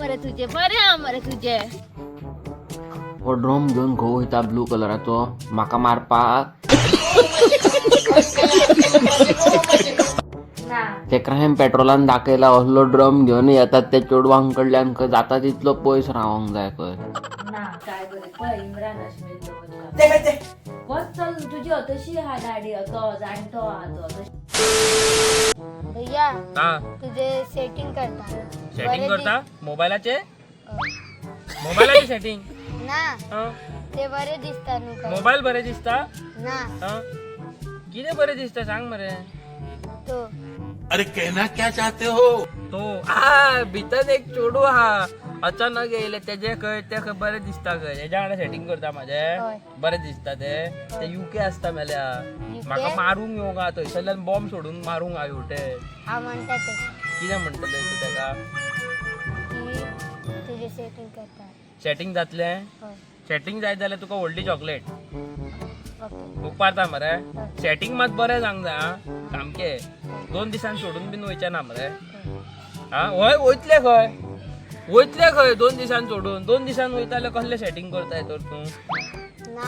मरे तुझे बरे मरे तुझे. हो ड्रोम घेऊन घोव वयता ब्लू कलराचो म्हाका मारपाक. ना ते क्राईम पेट्रोलान दाखयला असलो ड्रम घेऊन येतात ते चेडवांकडल्यान खंय जाता तितलो पयस रावंक जाय खंय. ना काय बरे पळय इम्रान हाशमी बस चल तुझी तशी हा दाढी तो जाणतो हा तो भैया हा तुझे सेटिंग करता सेटिंग बरे करता मोबाईलाचे दि- मोबाईलाचे सेटिंग ना ते बरे दिसता नु का मोबाईल बरे दिसता ना किती बरे दिसता सांग मरे. तो अरे कहना क्या चाहते हो? तो हा भितर एक चोडू हा अचानक येयले तेजे खंय ते खंय बरे दिसता खंय तेज्या वांगडा सेटिंग करता माझे हय. बरे दिसता ते युके असता मेल्या UK? म्हाका मारूंक येवंक हा थंयसरल्यान बॉम्ब सोडून मारूंक हा येवटे. हा म्हणता ते कितें म्हणटले तूं तेका की तुझे सेटिंग करता सेटिंग जातलें हय सेटिंग जाय जाल्यार तुका व्हडली चॉकलेट ओके उपारता मरे. सेटिंग मात बरें जावंक जाय हा सामकें 2 दिसान सोडून बीन वयचे ना मरे. हा हय वयतले खंय 2 दिसान सोडून 2 दिसान वयता जाल्यार कसलें सेटिंग करताय तर तूं ना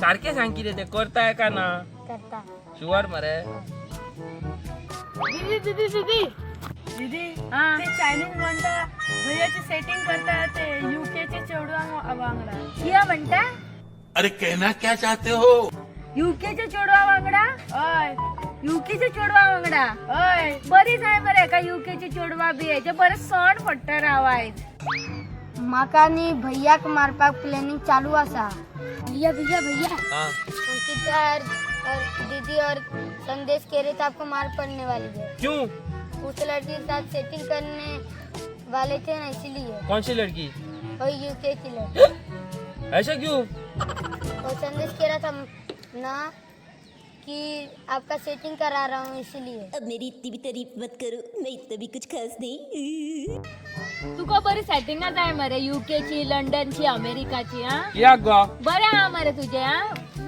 सारकें सांग कितें ते करताय का ना करता शुअर मरे. दीदी ते चायनीज म्हणता भैयाची सेटिंग करता ते युकेचे चेडवा वांगडा किया म्हणता अरे कहना क्या चाहते हो? युकेचे चेडवा वांगडा हय युकेचे चेडवा वांगडा हय बरी जाय मरे का युकेचे चेडवा बी हेचे बरे सण पडटा रावायज. माका नी भैयाक मारपाक प्लॅनिंग चालू असा. भैया भैया भैया हाँ अंकित और दीदी और संदेश कह रहे थे आपको मार पड़ने वाली है. क्यों उस लड़की के साथ सेटिंग करने वाले थे ना इसीलिए. कौन सी लड़की और यूके की लड़की. ऐसा क्यों और संदेश कह रहा था ना कि आपका सेटिंग करा रहा हूँ इसीलिए. अब मेरी इतनी भी तारीफ मत करो, मैं इतना भी कुछ खास नहीं. तुका बरी सेटिंग जाय मरे युकेची लंडनची अमेरिकाची हा या गा बरे मरे तुझे हा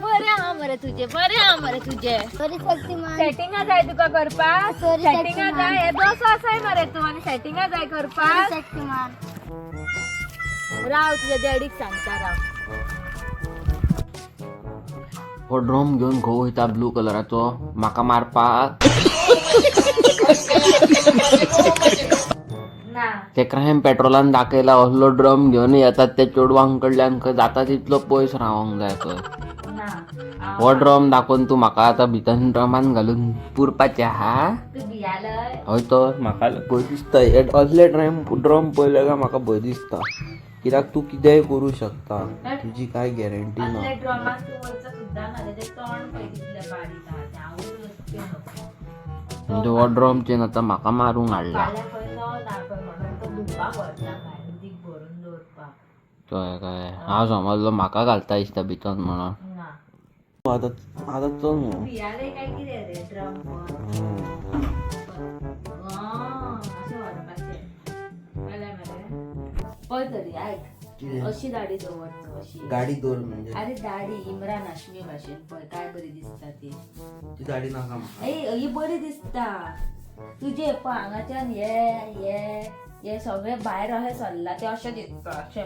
बरे मरे तुझे बरे मरे तुझे. सॉरी शक्तिमान. सेटिंग जाय तुका करपाक Sorry, सेटिंग शक्तिमान. जाय हे दोसो आसाय मरे तू आणि सेटिंग जाय करपाक. शक्तिमान. राव तुझ्या डॅडीक सांगता राव. हो ड्रोम घेऊन घोव वयता ब्लू कलराचो म्हाका मारपाक. ना ते क्राईम पेट्रोलान दाखयला असलो ड्रम घेऊन येतात ते चेडवांकडल्यान खंय जाता तितलो पयस रावंक जाय खंय. ना हो ड्रम दाखोवन तू म्हाका आतां भितर ड्रमान घालून पुरपाचें हा. तू भियालय हय तर म्हाका भंय दिसता हे असले ड्रम पळयले काय म्हाका भंय दिसता कित्याक तू कितेंय करूं शकता तुजी कांय गॅरंटी ना. असले ड्रामा तू वयचं सुद्धा ना ते तोंड पळय कितले बारीक आहा ते हांव म्हणजे हो ड्रमचेर आतां म्हाका मारूंक हाडला. फाल्यां खंय तो दाखय म्हणून तो धुपाक व्हरता भायर उदीक भरून दवरपाक. कळ्ळें कळ्ळें हांव समजलो म्हाका घालता दिसता भितर म्हणून. ना आतां चल न्हू. भियालय काय कितें रे ड्रम अशें व्हरपाचें कळ्ळें मरे. पळय तरी आयक अशी दाढी दवरचो अशी गाडी दवर म्हणजे अरे दाढी इम्रान हाशमी भाशेन पळय काय बरी दिसता ती. ती गाडी नाका म्हाका. ही बरी दिसता तुझे पळय हांगाच्यान हे सगळे भायर अशें सरला ते अशें दिसता अशें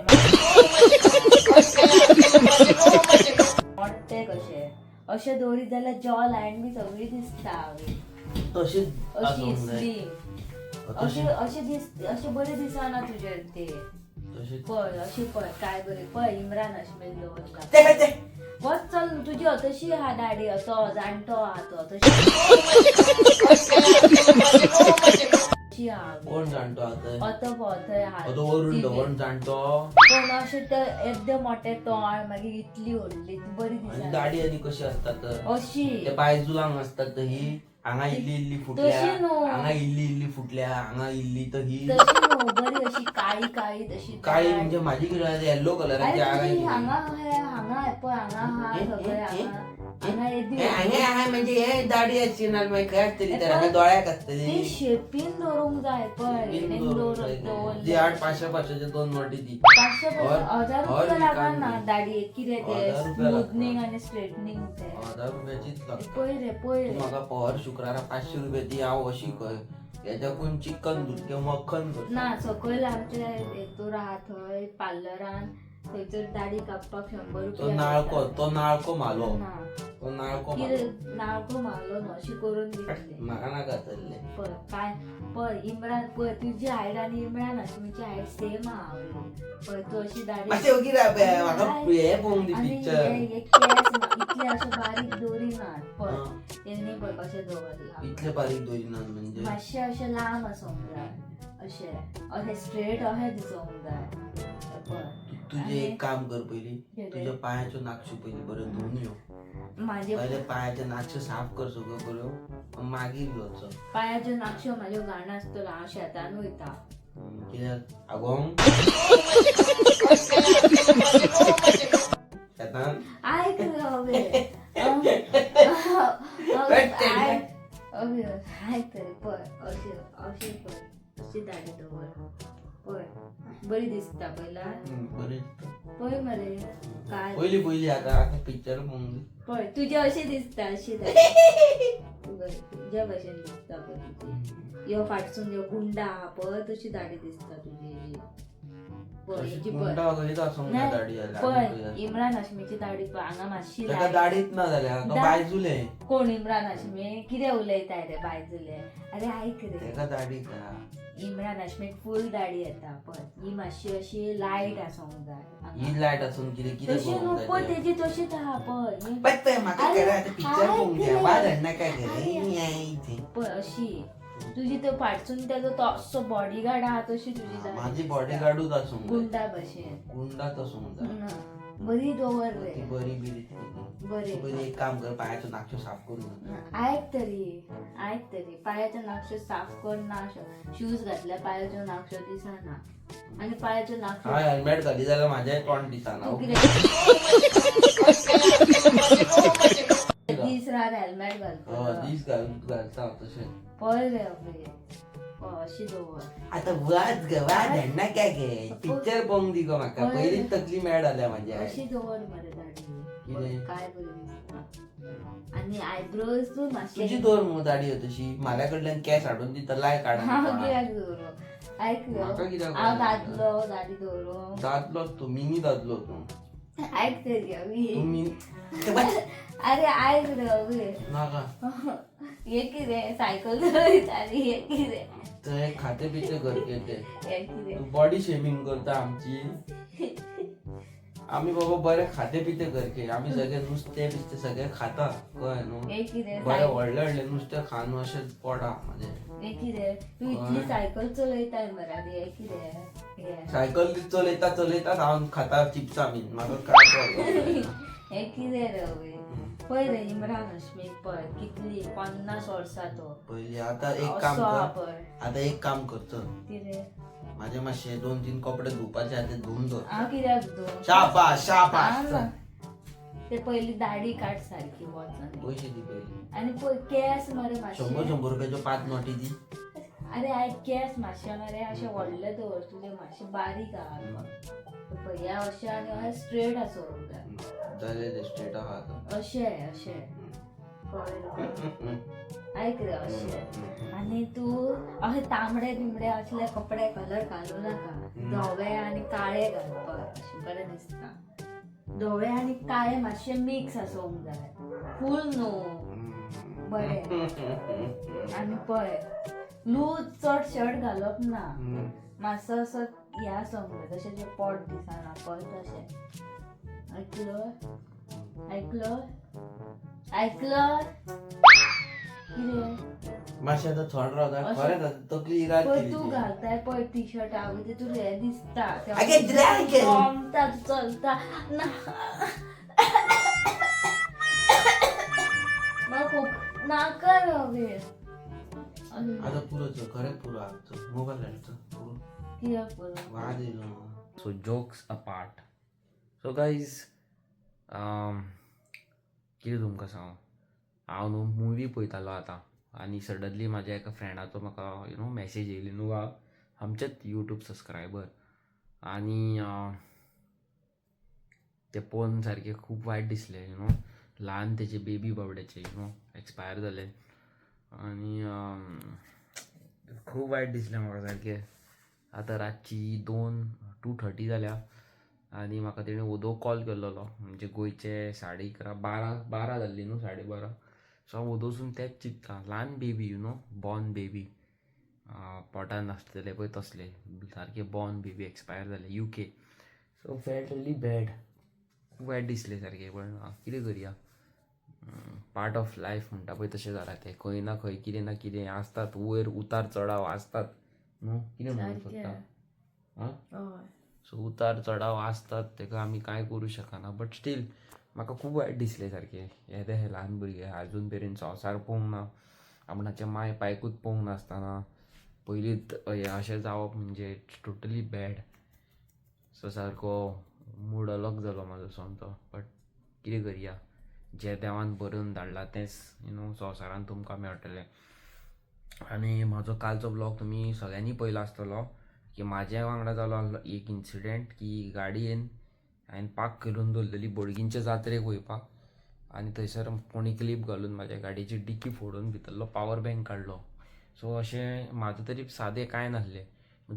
मोठे कशे अशें दवरीत जाल्यार जॉ लायन बी सगळी दिसता तशीच अशी आसूंक जाय. स्लीम अशें बरें दिसना तुजे ते पळय अशी पळय काय बरी पळय इम्रान हाशमी दवरता. बस चल तुझी तशी हा दाढी तो जाणतो हा तो तशी कोण जाणतो आतां हात वरून दवरून जाणतो पण अशें ते एकदम मोठे तोंड मागीर इतली व्हडली बरी आनी दिसता दाढी आनी कशी आसता तर अशी ते बायजुलांक आसतात ही हांगा इल्ली फुटल्या तशी न्हू. हांगा इल्ली फुटल्या हांगा इल्ली तर ही तशी न्हू बरी अशी काळी काळी तशी काळी म्हणजे माझी कितें येल्लो कलराची अरे हांगा तुझी हांगा आहे पळय हांगा हा सगळे हांगा येदी हांगा म्हणजे हे दाढी आसची ना मागीर खंय आसतली तर हांगा दोळ्याक आसतली ती शेपीन दवरूंक जाय पळय ती 500 दोन मोठी ती 1000 रुपया लागना दाढी कितें ते 1000 रुपया स्मूथनिंग आनी स्ट्रेटनिंग ते 1000 रुपयाचीच लागता. पळय रे पळय तू म्हाका पहर शुक्रारा 500 रुपया दी हांव अशी खंय याच्याकून चिकन दूध किंवा मक्खन दूध ना सकयल आमच्या तो राहत हय पार्लरान थंयसर दाढी कापपाक 100 तो रुपया नाळको मालो ना तो नाळको मालो कितें नाळको मारलो न्हू अशी करून दितले म्हाका नाका तल्ले पळय काय पळय इम्रान पळय तुजी हायट आनी इम्रान हाशमीची हायट सेम आहा पळय तू अशी दाढी मातशें ओगी राव म्हाका हे पळोवंक दी आनी पिक्चर हे केस इतले अशे बारीक दवरिनात पळय तेणी पळय कशें दवरला इतले बारीक दोरिनात म्हणजे मातशे अशे लांब आसूंक जाय अशे अशे स्ट्रेट अशे दिसूंक जाय पळय तुझे एक काम कर पयली तुझ्या पायाच्यो नाक्षो पयली बऱ्यो धुवन यो माझे पहिले पायाचे नाक्षो साफ कर सगळं बऱ्यो मागीर योचो पायाच्यो नाक्षो म्हाज्यो घाण आसतलो हांव शेतान वयता कित्याक आगोंग शेतान आयक हवे आयक तरी पळय अशें अशें पळय अशी दाढी दवर पळय बरी दिसता पयला बरें पळय मरे काय पयली आता पिक्चर पळोवंक पळय तुजे अशें दिसता अशी दाढी तुज्या भशेन दिसता पळय तुजी ह्यो फाटसून ह्यो गुंडा आहा पळय तशी दाढी दिसता तुजी पळय हेजी पळय पळय इम्रान हाशमीची दाढी पळय हांगा मातशी ताका दाढीच ना जाल्यार तो बायजुले कोण इम्रान हाशमी कितें उलयताय रे बायजुले अरे आयक रे ताका दाढी का इम्रान हाशमीक फुल दाढी येता पण ही मातशी अशी लायट आसूंक जाय ही लायट असून कितें कितें तशी न्हू करूंक पळय जाय तेजी तशीच आहा पळय पत्ते म्हाका अरे, करा पिक्चर पळोवंक अरे, घ्या बाद नाका अरे, करे पळय अशी तुजी तो फाटसून तेजो तो असो बॉडीगार्ड आहा तशी तुजी दाढी माझी दिसता. बॉडीगार्डूच असूंक जाय गुंडा भशेन गुंडाच असूंक जाय ना, बरी दवर रे ती बरी बिरी बरी पयली एक काम कर पायाचो नाक्षो साफ करून ऐक तरी पायाचो नाक्षो साफ कर ना शूज घातल्या पायाचो नाक्षो दिसना आणि पायाचो नाक्षो हाय हेल्मेट घाली जाल्यार म्हाजें तोंड दिसना तू कितें दीस रात हेल्मेट घालता दीस घालता तशें पळय रे अबे अशी दवर आता वाज ग वाज हेन्ना काय गे पिक्चर पळोवंक दी गो म्हाका पळय. पयलीच तकली मेळ जाल्या म्हाज्या अशी दवर मरे दाढी कितें? पळय, काय बरी दिसता आणि आयब्रोज तू मातशे तुजी दोर मू दाढी तशी म्हाज्या कडल्यान केस हाडून दिता लाय काढ हांव कित्याक दवरू ऐक म्हाका कित्याक हांव दादलो दाढी दवरू दादलो तूं मिनी दादलो तूं ऐक तरी अवी तुम्ही अरे ऐक रे अवी नाका हे कितें सायकल चलयताली हे कितें ते खाते पिते करके ते हे कितें तू बॉडी शेमिंग करता आमची आम्ही बाबा बरे खाते पिते करके आम्ही सगळे नुस्ते बिस्ते सगळे खाता कळ्ळें न्हू हे कितें बरे व्हडले व्हडले नुस्तें खान अशें पोटा म्हणजे हे कितें तू इतली सायकल चलयताय मरे हे कितें हे सायकल चलयता हांव खाता चिप्सां बीन म्हाका काय कळना. हे कितें रे अवी पळय रे इम्रान हाशमी पळय कितली 50 वर्सां तो पयली आता एक काम असो हा कर पळय आता एक काम कर चल कितें माझे मातशे 2-3 कपडे धुवपाचे आहा ते धुवून दवर हांव कित्याक दोन शाबास शाबास ना. ते पयली दाढी काड सारकी वचन पैसे दी पयली आणि पळय केस मरे मातशे 100 रुपयाच्यो 5 नोटी दी अरे आयक केस मातशे मरे अशे व्हडले दवर तुजे मातशे बारीक आहा पळय ह्या अशे आनी अशे स्ट्रेट आसूंक जाय जाले ते स्ट्रेट आहा आता. अशे कळ्ळें ऐक रे अशे आणि तू अशे तांबडे बिमडे असले कपडे कलर घालू नाका धवे आणि काळे घाल पळय अशे बरें दिसता धवे आणि काळे मातशे मिक्स आसूंक जाय फूल न्हू बरें आणि पळय लूज चड शर्ट घालप ना मातसो असो हे आसूंक जाय जशें जे पोट दिसना पळय तशें ऐकलं कितें मातशें आतां थोड रावता खरेंच आतां तकली इरात पळय केली तू ती. घालताय पळय टी शर्ट हांव ते तू हे दिसता आगे ड्राय कर. जमता चलता ना म्हाका नाका रवे आता पुरो चल खरेंच पुरो आजचो मोबाईल हाडचो पुरो कित्याक पळय वाज येयलो so jokes apart so guys कितें तुमकां सांगू हांव न्हू मुवी पळयतालो आतां आनी सडनली म्हाज्या एका फ्रेंडाचो म्हाका मॅसेज येयली न्हू आमचेच यूट्यूब सबस्क्रायबर आनी ते पळोवन सारकें खूब वायट दिसलें ल्हान तेजे बेबी बावड्याचे एक्सपायर जाले आनी खूप वाईट दिसलें म्हाका सारकें. आतां रातची 2:30 जाल्या आनी म्हाका तेणें ओदो कॉल केल्लो म्हणजे गोंयचे 11:30 जाल्ली न्हू 12:30. सो हांव ओदोसून तेंच चिंत्ता, ल्हान बेबी बॉर्न बेबी पोटान आसतले पळय तसले सारके बॉर्न बेबी एक्सपायर जाले UK. सो फेल्ट रिली बॅड. खूब वायट दिसलें सारकें. पण कितें करया, पार्ट ऑफ लायफ म्हणटा पळय तशें जालां तें. खंय ना खंय कितें ना कितें आसतात, वयर उतार चडाव आसतात न्हू. कितें म्हणूंक सोदता आं. हय. सो उतार चडाव आसतात, तेका आमी कांय करूं शकना. बट स्टील म्हाका खूब वायट दिसलें सारकें. हे ल्हान भुरगे आजून मेरेन संवसार पळोवंक ना, आपणाचें माय पायकूच पळोवंक नासतना पयलींच हें अशें जावप म्हणजे इट्स टोटली बॅड. सो सारको मूड अलग जालो म्हाजो सोमतो. बट कितें करया, जें देवान बरोवन धाडलां तेंच संवसारान तुमकां मेळटलें. आनी म्हाजो कालचो ब्लॉग तुमी सगळ्यांनी पयलो आसतलो की म्हाजे वांगडा जालो एक इन्सिडेंट की गाडयेन हांवें पार्क करून दवरलेली बोडगींच्या जात्रेक वयपाक आनी थंयसर कोणी क्लीप घालून म्हाज्या गाडयेची डिकी फोडून भितरलो पावर बँक काडलो. सो अशें म्हाजो तरी सादें कांय नासलें.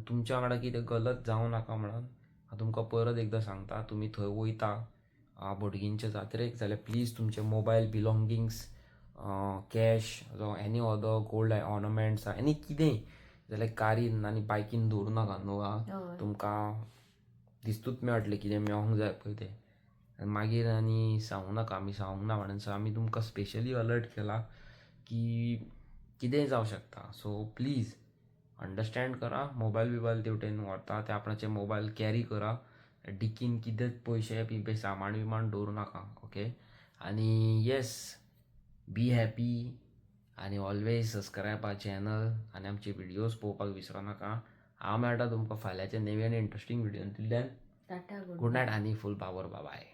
तुमच्या वांगडा कितें गलत जावं नाका म्हणून हांव तुमकां परत एकदां सांगता, तुमी थंय वयता बोडगींच्या जात्रेक जाल्यार प्लीज तुमचे मोबायल बिलोंगिंग्स, कॅश जावं any other gold ornaments any कितेंय जाल्यार कारीन आनी बायकीन दवरूं नाका न्हू. तुमकां दिसतूच मेळटलें कितें मेळोंक जाय पळय तें. आनी मागीर आनी सांगूं नाका आमी सांगूंक ना म्हणून. सो आमी तुमकां स्पेशली अलर्ट केला की कितेंय जावं शकता. सो प्लीज अंडरस्टँड करा. मोबायल तेवटेन व्हरता ते आपणाचे मोबायल कॅरी करा. डिकीन कितेंच पयशे बी सामान बिमान दवरूं नाका. ओके. आनी येस, बी हॅपी आनी ऑलवेज सबस्क्रायब आवर चॅनल आनी आमचे व्हिडियोज पळोवपाक विसरूं नाका. हांव मेळटा तुमकां फाल्यांच्या नव्या आनी इंट्रस्टींग व्हिडियोन. तितल्यान टाटा, गुड नायट आनी फूल पावर. बाय.